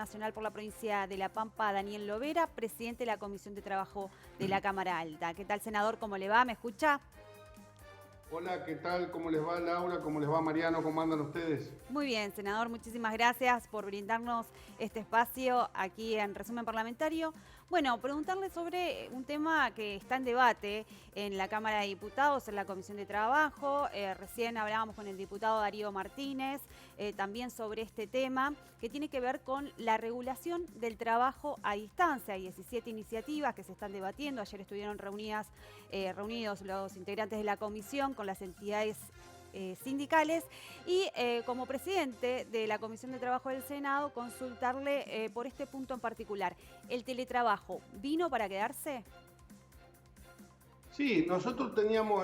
Nacional por la provincia de La Pampa, Daniel Lovera, presidente de la Comisión de Trabajo de la Cámara Alta. ¿Qué tal, senador? ¿Cómo le va? ¿Me escucha? Hola, ¿qué tal? ¿Cómo les va, Laura? ¿Cómo les va, Mariano? ¿Cómo andan ustedes? Muy bien, senador, muchísimas gracias por brindarnos este espacio aquí en Resumen Parlamentario. Bueno, preguntarle sobre un tema que está en debate en la Cámara de Diputados, en la Comisión de Trabajo. Recién hablábamos con el diputado Darío Martínez, también sobre este tema, que tiene que ver con la regulación del trabajo a distancia. Hay 17 iniciativas que se están debatiendo. Ayer estuvieron reunidos los integrantes de la comisión con las entidades sindicales y como presidente de la Comisión de Trabajo del Senado, consultarle por este punto en particular. ¿El teletrabajo vino para quedarse? Sí, nosotros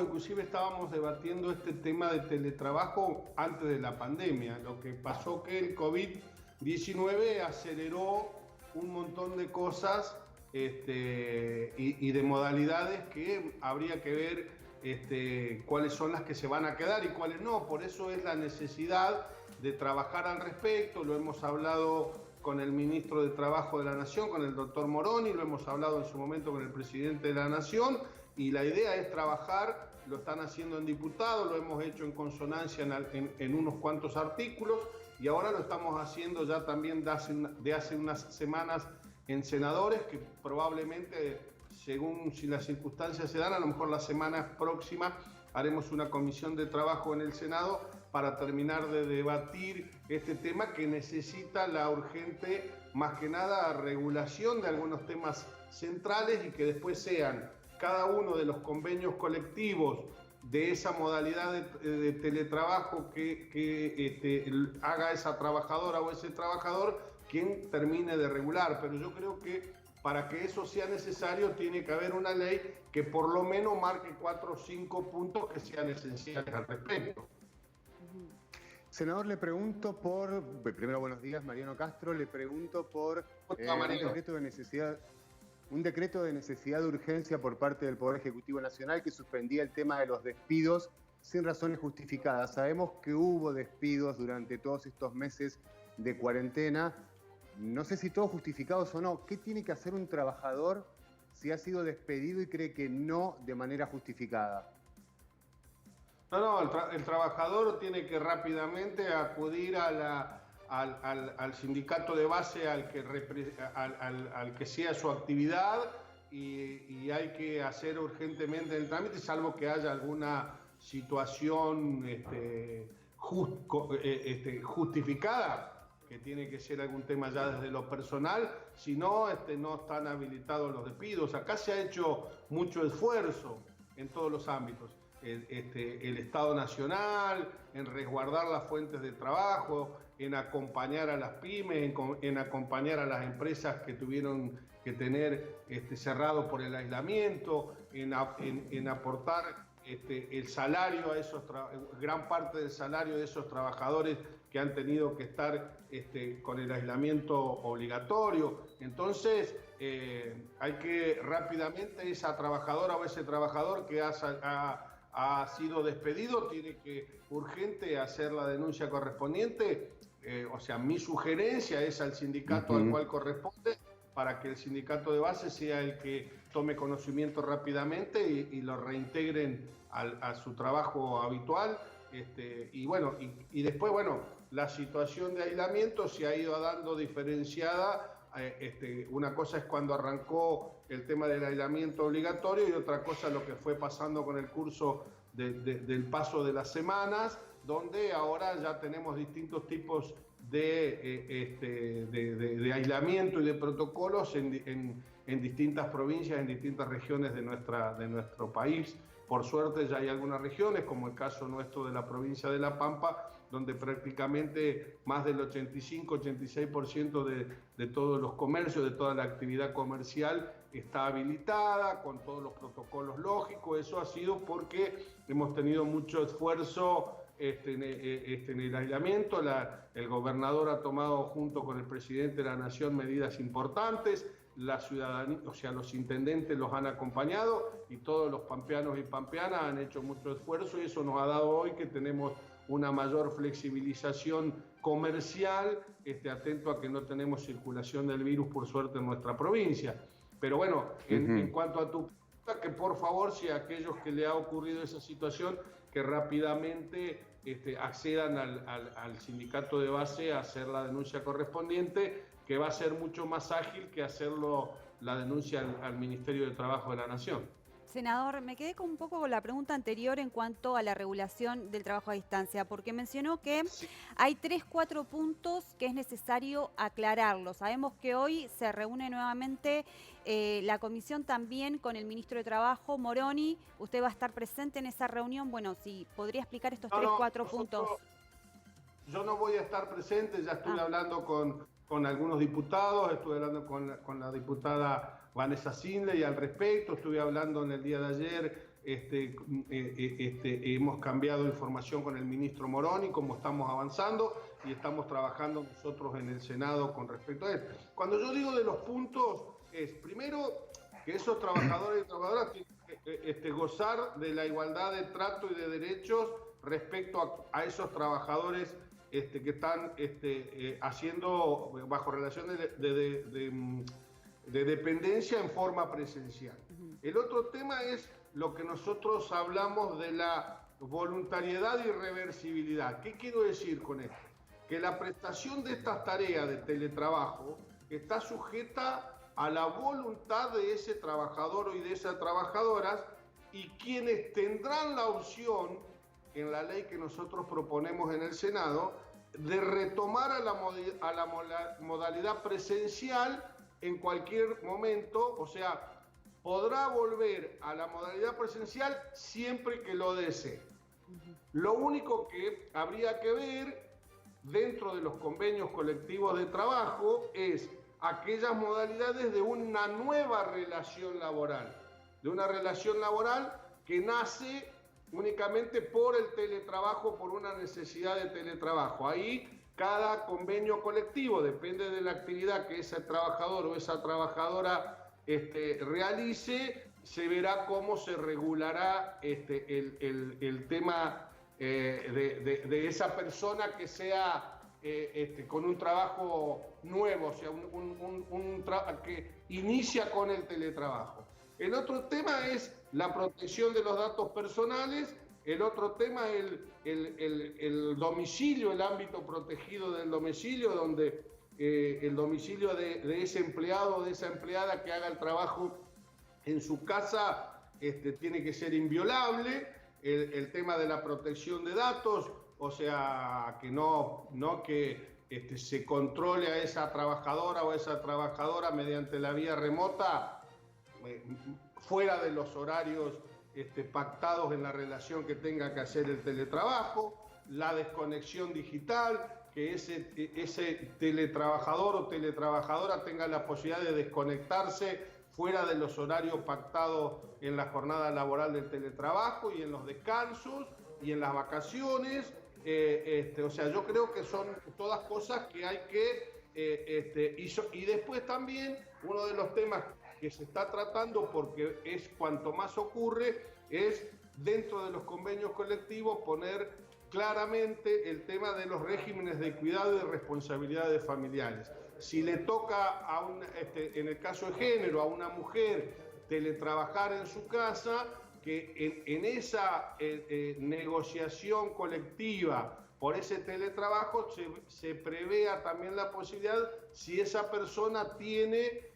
inclusive estábamos debatiendo este tema de teletrabajo antes de la pandemia. Lo que pasó que el COVID-19 aceleró un montón de cosas y de modalidades que habría que ver cuáles son las que se van a quedar y cuáles no. Por eso es la necesidad de trabajar al respecto. Lo hemos hablado con el ministro de Trabajo de la Nación, con el doctor Moroni, lo hemos hablado en su momento con el presidente de la Nación, y la idea es trabajar. Lo están haciendo en diputados, lo hemos hecho en consonancia en unos cuantos artículos, y ahora lo estamos haciendo ya también de hace unas semanas en senadores, que probablemente, según si las circunstancias se dan, a lo mejor la semana próxima haremos una comisión de trabajo en el Senado para terminar de debatir este tema que necesita la urgente, más que nada, regulación de algunos temas centrales, y que después sean cada uno de los convenios colectivos de esa modalidad de teletrabajo que haga esa trabajadora o ese trabajador quien termine de regular. Pero yo creo que para que eso sea necesario tiene que haber una ley que por lo menos marque 4 o 5 puntos que sean esenciales al respecto. Senador, le pregunto primero buenos días, Mariano Castro, le pregunto por un decreto de necesidad de urgencia por parte del Poder Ejecutivo Nacional que suspendía el tema de los despidos sin razones justificadas. Sabemos que hubo despidos durante todos estos meses de cuarentena. No sé si todos justificados o no. ¿Qué tiene que hacer un trabajador si ha sido despedido y cree que no de manera justificada? No, el trabajador tiene que rápidamente acudir al sindicato de base al que sea su actividad, y hay que hacer urgentemente el trámite, salvo que haya alguna situación justificada, que tiene que ser algún tema ya desde lo personal. Si no, no están habilitados los despidos. Acá se ha hecho mucho esfuerzo en todos los ámbitos. El Estado Nacional, en resguardar las fuentes de trabajo, en acompañar a las pymes, en acompañar a las empresas que tuvieron que tener cerrado por el aislamiento, en aportar el salario a gran parte del salario de esos trabajadores que han tenido que estar con el aislamiento obligatorio. Entonces, hay que rápidamente, esa trabajadora o ese trabajador que ha sido despedido tiene que urgente hacer la denuncia correspondiente. O sea, mi sugerencia es al sindicato al cual corresponde, para que el sindicato de base sea el que tome conocimiento rápidamente y lo reintegren a su trabajo habitual. Y después, la situación de aislamiento se ha ido dando diferenciada. Una cosa es cuando arrancó el tema del aislamiento obligatorio, y otra cosa lo que fue pasando con el curso del paso de las semanas, donde ahora ya tenemos distintos tipos de aislamiento y de protocolos en distintas provincias, en distintas regiones de nuestro país. Por suerte ya hay algunas regiones, como el caso nuestro de la provincia de La Pampa, donde prácticamente más del 85-86% de todos los comercios, de toda la actividad comercial está habilitada, con todos los protocolos lógicos. Eso ha sido porque hemos tenido mucho esfuerzo en el aislamiento. El gobernador ha tomado, junto con el presidente de la Nación, medidas importantes. La ciudadanía, o sea, los intendentes los han acompañado, y todos los pampeanos y pampeanas han hecho mucho esfuerzo, y eso nos ha dado hoy que tenemos una mayor flexibilización comercial, atento a que no tenemos circulación del virus, por suerte, en nuestra provincia. Pero bueno, en cuanto a tu pregunta, que por favor, si a aquellos que le ha ocurrido esa situación, que rápidamente accedan al sindicato de base a hacer la denuncia correspondiente, que va a ser mucho más ágil que hacerlo la denuncia al Ministerio de Trabajo de la Nación. Senador, me quedé un poco con la pregunta anterior en cuanto a la regulación del trabajo a distancia, porque mencionó que hay 3-4 puntos que es necesario aclararlos. Sabemos que hoy se reúne nuevamente la comisión también con el ministro de Trabajo, Moroni. Usted va a estar presente en esa reunión. Bueno, si podría explicar estos 3-4 puntos. Yo no voy a estar presente, ya estuve hablando con algunos diputados, estuve hablando con la diputada Vanessa Sindley al respecto, estuve hablando en el día de ayer, hemos cambiado información con el ministro Moroni, cómo estamos avanzando, y estamos trabajando nosotros en el Senado con respecto a esto. Cuando yo digo de los puntos, es primero que esos trabajadores y trabajadoras tienen que gozar de la igualdad de trato y de derechos respecto a esos trabajadores que están haciendo bajo relación de dependencia en forma presencial. El otro tema es lo que nosotros hablamos de la voluntariedad y reversibilidad. ¿Qué quiero decir con esto? Que la prestación de estas tareas de teletrabajo está sujeta a la voluntad de ese trabajador y de esas trabajadoras, y quienes tendrán la opción, en la ley que nosotros proponemos en el Senado, de retomar a la modalidad presencial en cualquier momento, o sea, podrá volver a la modalidad presencial siempre que lo desee. Lo único que habría que ver dentro de los convenios colectivos de trabajo es aquellas modalidades de una nueva relación laboral, que nace únicamente por el teletrabajo, por una necesidad de teletrabajo. Ahí cada convenio colectivo, depende de la actividad que ese trabajador o esa trabajadora realice, se verá cómo se regulará el tema de esa persona que sea con un trabajo nuevo, o sea, que inicia con el teletrabajo. El otro tema es la protección de los datos personales. El otro tema es el domicilio, el ámbito protegido del domicilio, donde el domicilio de ese empleado o de esa empleada que haga el trabajo en su casa tiene que ser inviolable. El tema de la protección de datos, o sea, que no se controle a esa trabajadora o a esa trabajadora mediante la vía remota, fuera de los horarios pactados en la relación que tenga que hacer el teletrabajo, la desconexión digital, que ese teletrabajador o teletrabajadora tenga la posibilidad de desconectarse fuera de los horarios pactados en la jornada laboral del teletrabajo y en los descansos y en las vacaciones. O sea, yo creo que son todas cosas que hay que... y después también uno de los temas que se está tratando, porque es cuanto más ocurre, es dentro de los convenios colectivos poner claramente el tema de los regímenes de cuidado y de responsabilidades familiares. Si le toca en el caso de género, a una mujer teletrabajar en su casa, que en esa negociación colectiva por ese teletrabajo se prevea también la posibilidad, si esa persona tiene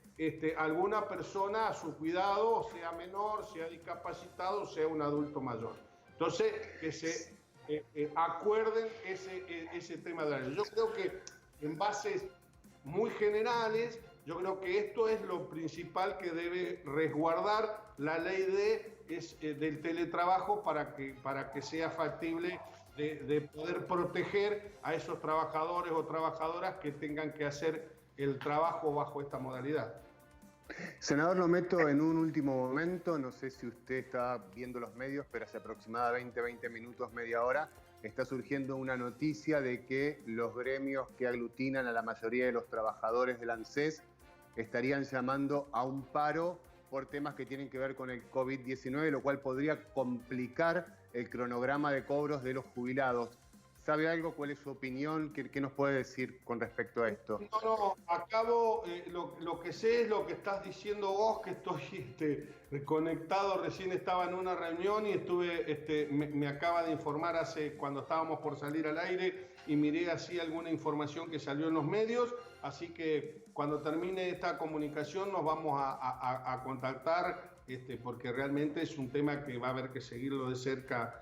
alguna persona a su cuidado, sea menor, sea discapacitado, sea un adulto mayor. Entonces, que se acuerden ese tema de la ley. Yo creo que en bases muy generales, yo creo que esto es lo principal que debe resguardar la ley del teletrabajo para que sea factible de poder proteger a esos trabajadores o trabajadoras que tengan que hacer el trabajo bajo esta modalidad. Senador, lo meto en un último momento, no sé si usted está viendo los medios, pero hace aproximadamente 20 minutos, media hora, está surgiendo una noticia de que los gremios que aglutinan a la mayoría de los trabajadores del ANSES estarían llamando a un paro por temas que tienen que ver con el COVID-19, lo cual podría complicar el cronograma de cobros de los jubilados. ¿Sabe algo? ¿Cuál es su opinión? ¿Qué nos puede decir con respecto a esto? No, acabo, lo que sé es lo que estás diciendo vos, que estoy conectado, recién estaba en una reunión y me acaba de informar cuando estábamos por salir al aire y miré así alguna información que salió en los medios, así que cuando termine esta comunicación nos vamos a contactar, porque realmente es un tema que va a haber que seguirlo de cerca,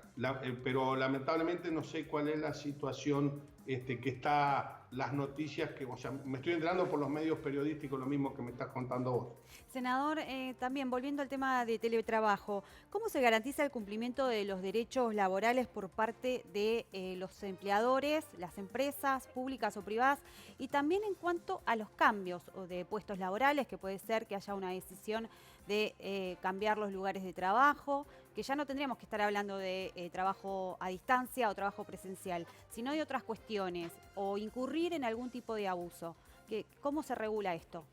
pero lamentablemente no sé cuál es la situación que está, las noticias o sea, me estoy enterando por los medios periodísticos, lo mismo que me estás contando vos. Senador, también volviendo al tema de teletrabajo, ¿cómo se garantiza el cumplimiento de los derechos laborales por parte de los empleadores, las empresas públicas o privadas? Y también en cuanto a los cambios de puestos laborales, que puede ser que haya una decisión de cambiar los lugares de trabajo, que ya no tendríamos que estar hablando de trabajo a distancia o trabajo presencial, sino de otras cuestiones, o incurrir en algún tipo de abuso. ¿Cómo se regula esto?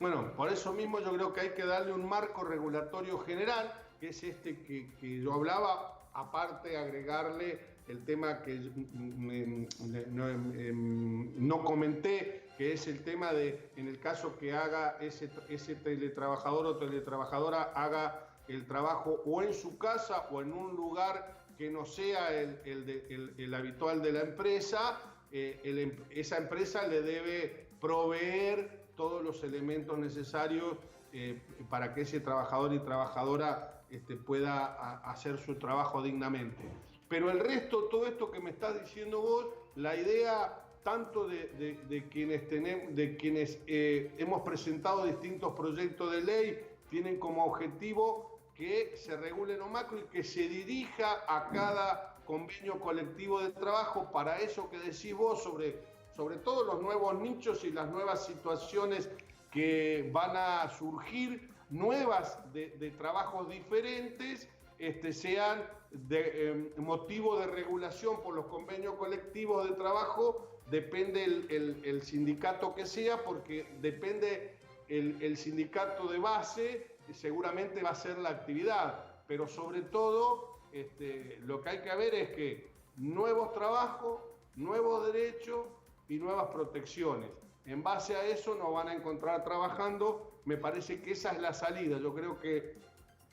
Bueno, por eso mismo yo creo que hay que darle un marco regulatorio general, que es que yo hablaba, aparte agregarle el tema que no comenté, que es el tema de, en el caso que haga ese teletrabajador o teletrabajadora, haga el trabajo o en su casa o en un lugar que no sea el habitual de la empresa, esa empresa le debe proveer todos los elementos necesarios para que ese trabajador y trabajadora pueda hacer su trabajo dignamente. Pero el resto, todo esto que me estás diciendo vos, la idea tanto de quienes hemos presentado distintos proyectos de ley, tienen como objetivo que se regule lo macro y que se dirija a cada convenio colectivo de trabajo para eso que decís vos sobre todo los nuevos nichos y las nuevas situaciones que van a surgir, nuevas de trabajos diferentes, sean motivo de regulación por los convenios colectivos de trabajo, depende el sindicato que sea, porque depende el sindicato de base, seguramente va a ser la actividad, pero sobre todo lo que hay que ver es que nuevos trabajos, nuevos derechos y nuevas protecciones. En base a eso nos van a encontrar trabajando. Me parece que esa es la salida. Yo creo que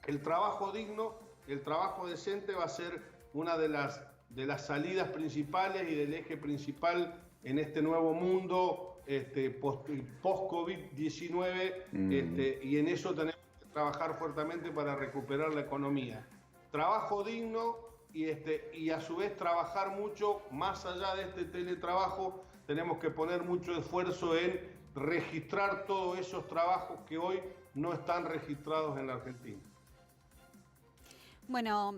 el trabajo digno, el trabajo decente va a ser una de las salidas principales y del eje principal en este nuevo mundo post-COVID-19 y en eso tenemos que trabajar fuertemente para recuperar la economía. Trabajo digno y a su vez trabajar mucho más allá de este teletrabajo. Tenemos que poner mucho esfuerzo en registrar todos esos trabajos que hoy no están registrados en la Argentina. Bueno,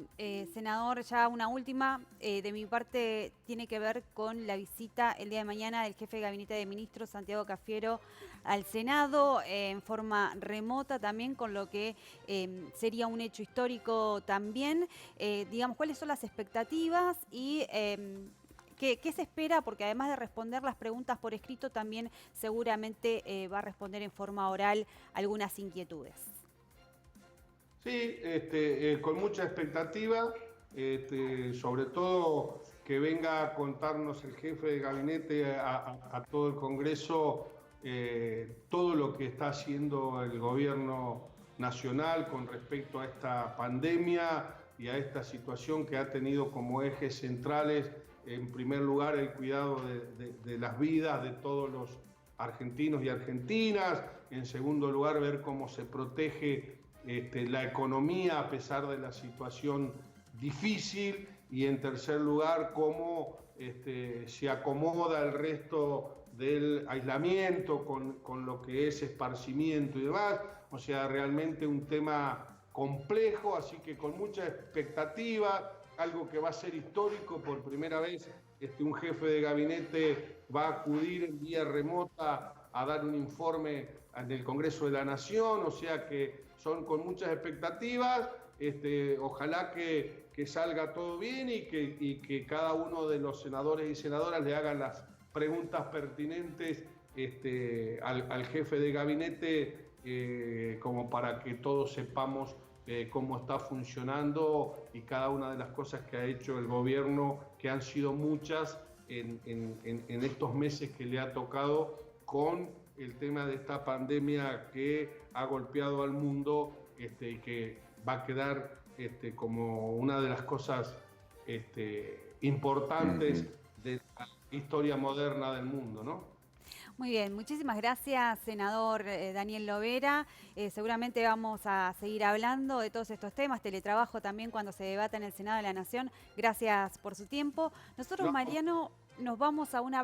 senador, ya una última. De mi parte tiene que ver con la visita el día de mañana del jefe de Gabinete de Ministros, Santiago Cafiero, al Senado, en forma remota también, con lo que sería un hecho histórico también. Digamos, ¿cuáles son las expectativas y qué se espera? Porque además de responder las preguntas por escrito, también seguramente va a responder en forma oral algunas inquietudes. Sí, con mucha expectativa, sobre todo que venga a contarnos el jefe de gabinete a todo el Congreso todo lo que está haciendo el gobierno nacional con respecto a esta pandemia y a esta situación que ha tenido como ejes centrales, en primer lugar, el cuidado de las vidas de todos los argentinos y argentinas, en segundo lugar, ver cómo se protege la economía a pesar de la situación difícil y en tercer lugar cómo se acomoda el resto del aislamiento con lo que es esparcimiento y demás. O sea, realmente un tema complejo, así que con mucha expectativa, algo que va a ser histórico. Por primera vez un jefe de gabinete va a acudir en vía remota a dar un informe en el Congreso de la Nación, o sea que son con muchas expectativas. Ojalá que salga todo bien y que cada uno de los senadores y senadoras le hagan las preguntas pertinentes al jefe de gabinete, como para que todos sepamos cómo está funcionando y cada una de las cosas que ha hecho el gobierno, que han sido muchas en estos meses que le ha tocado con el tema de esta pandemia que ha golpeado al mundo y que va a quedar como una de las cosas importantes de la historia moderna del mundo, ¿no? Muy bien, muchísimas gracias, senador Daniel Lovera. Seguramente vamos a seguir hablando de todos estos temas, teletrabajo también cuando se debata en el Senado de la Nación. Gracias por su tiempo. Nosotros, No. Mariano, nos vamos a una